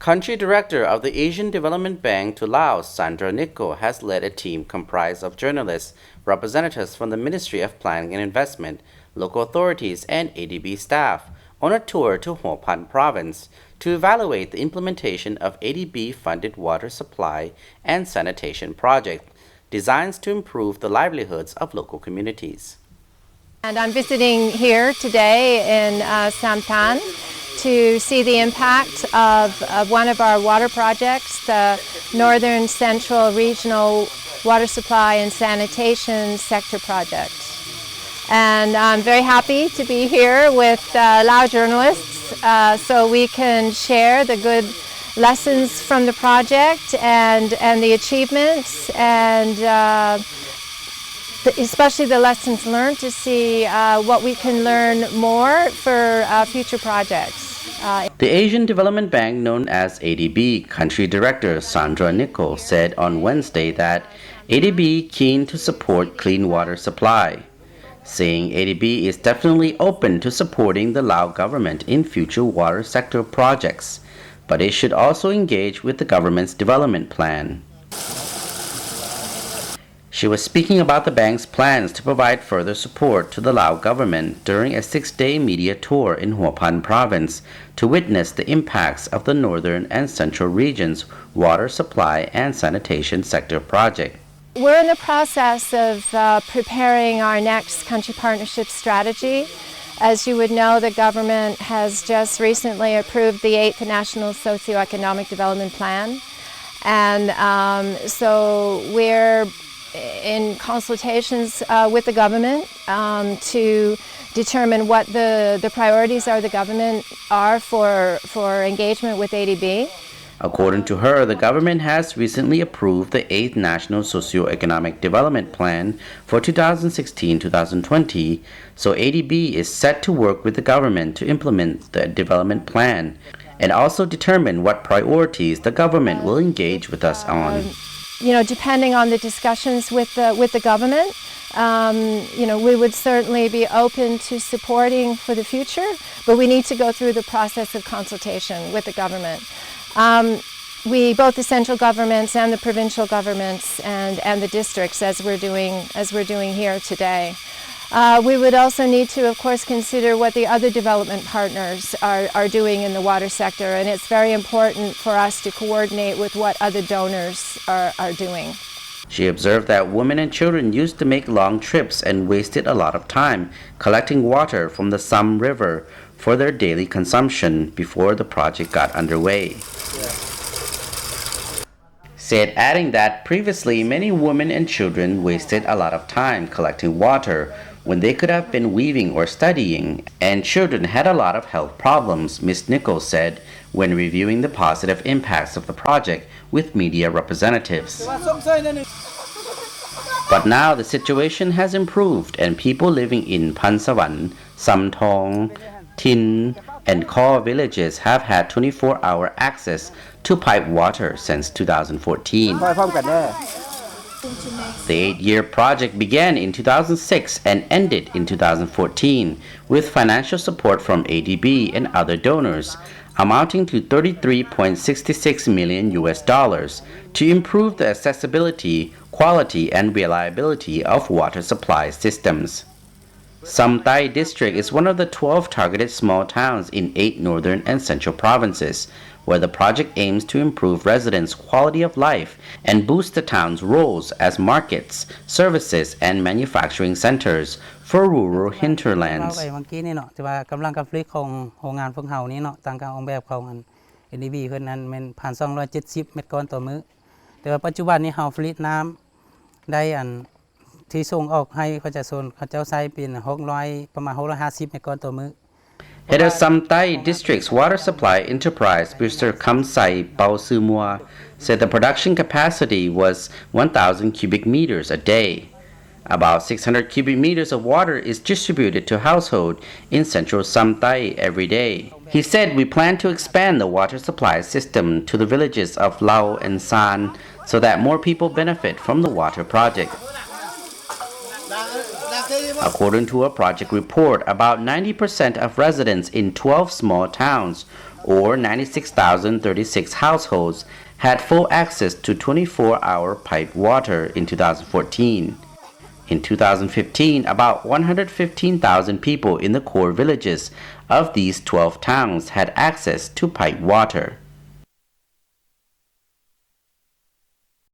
Country Director of the Asian Development Bank to Laos, Sandra Nicoll, has led a team comprised of journalists, representatives from the Ministry of Planning and Investment, local authorities, and ADB staff on a tour to Huaphan Province to evaluate the implementation of ADB-funded water supply and sanitation projects designed to improve the livelihoods of local communities. And I'm visiting here today in Huaphan to see the impact of one of our water projects, the Northern Central Regional Water Supply and Sanitation Sector Project. And I'm very happy to be here with Lao journalists so we can share the good lessons from the project and the achievements and especially the lessons learned to see what we can learn more for future projects. The Asian Development Bank, known as ADB, Country Director Sandra Nicoll said on Wednesday that ADB keen to support clean water supply, saying ADB is definitely open to supporting the Lao government in future water sector projects, but it should also engage with the government's development plan. She was speaking about the bank's plans to provide further support to the Lao government during a 6-day media tour in Huaphan Province to witness the impacts of the Northern and Central region's water supply and sanitation sector project. We're in the process of preparing our next country partnership strategy. As you would know, the government has just recently approved the 8th National Socioeconomic Development Plan. And so we're in consultations with the government to determine what the priorities of the government are for engagement with ADB. According to her, the government has recently approved the 8th National Socioeconomic Development Plan for 2016-2020, so ADB is set to work with the government to implement the development plan and also determine what priorities the government will engage with us on. Depending on the discussions with the government, we would certainly be open to supporting for the future, but we need to go through the process of consultation with the government. Both the central governments and the provincial governments and the districts, as we're doing here today. We would also need to, of course, consider what the other development partners are doing in the water sector, and it's very important for us to coordinate with what other donors are doing. She observed that women and children used to make long trips and wasted a lot of time collecting water from the Sam River for their daily consumption before the project got underway. Said adding that previously many women and children wasted a lot of time collecting water when they could have been weaving or studying, and children had a lot of health problems, Ms. Nicoll said when reviewing the positive impacts of the project with media representatives. But now the situation has improved and people living in Pansavan, Samtong, Tin, and Kaw villages have had 24-hour access to piped water since 2014. The 8-year project began in 2006 and ended in 2014 with financial support from ADB and other donors amounting to $33.66 million to improve the accessibility, quality, and reliability of water supply systems. Samtai district is one of the 12 targeted small towns in 8 northern and central provinces, where the project aims to improve residents' quality of life and boost the town's roles as markets, services, and manufacturing centers for rural hinterlands. Head of Samtai District's water supply enterprise, Mr. Kamsai Pausumua, said the production capacity was 1,000 cubic meters a day. About 600 cubic meters of water is distributed to households in central Samtai every day. He said we plan to expand the water supply system to the villages of Lao and San so that more people benefit from the water project. According to a project report, about 90% of residents in 12 small towns or 96,036 households, had full access to 24-hour piped water in 2014. In 2015, about 115,000 people in the core villages of these 12 towns had access to piped water.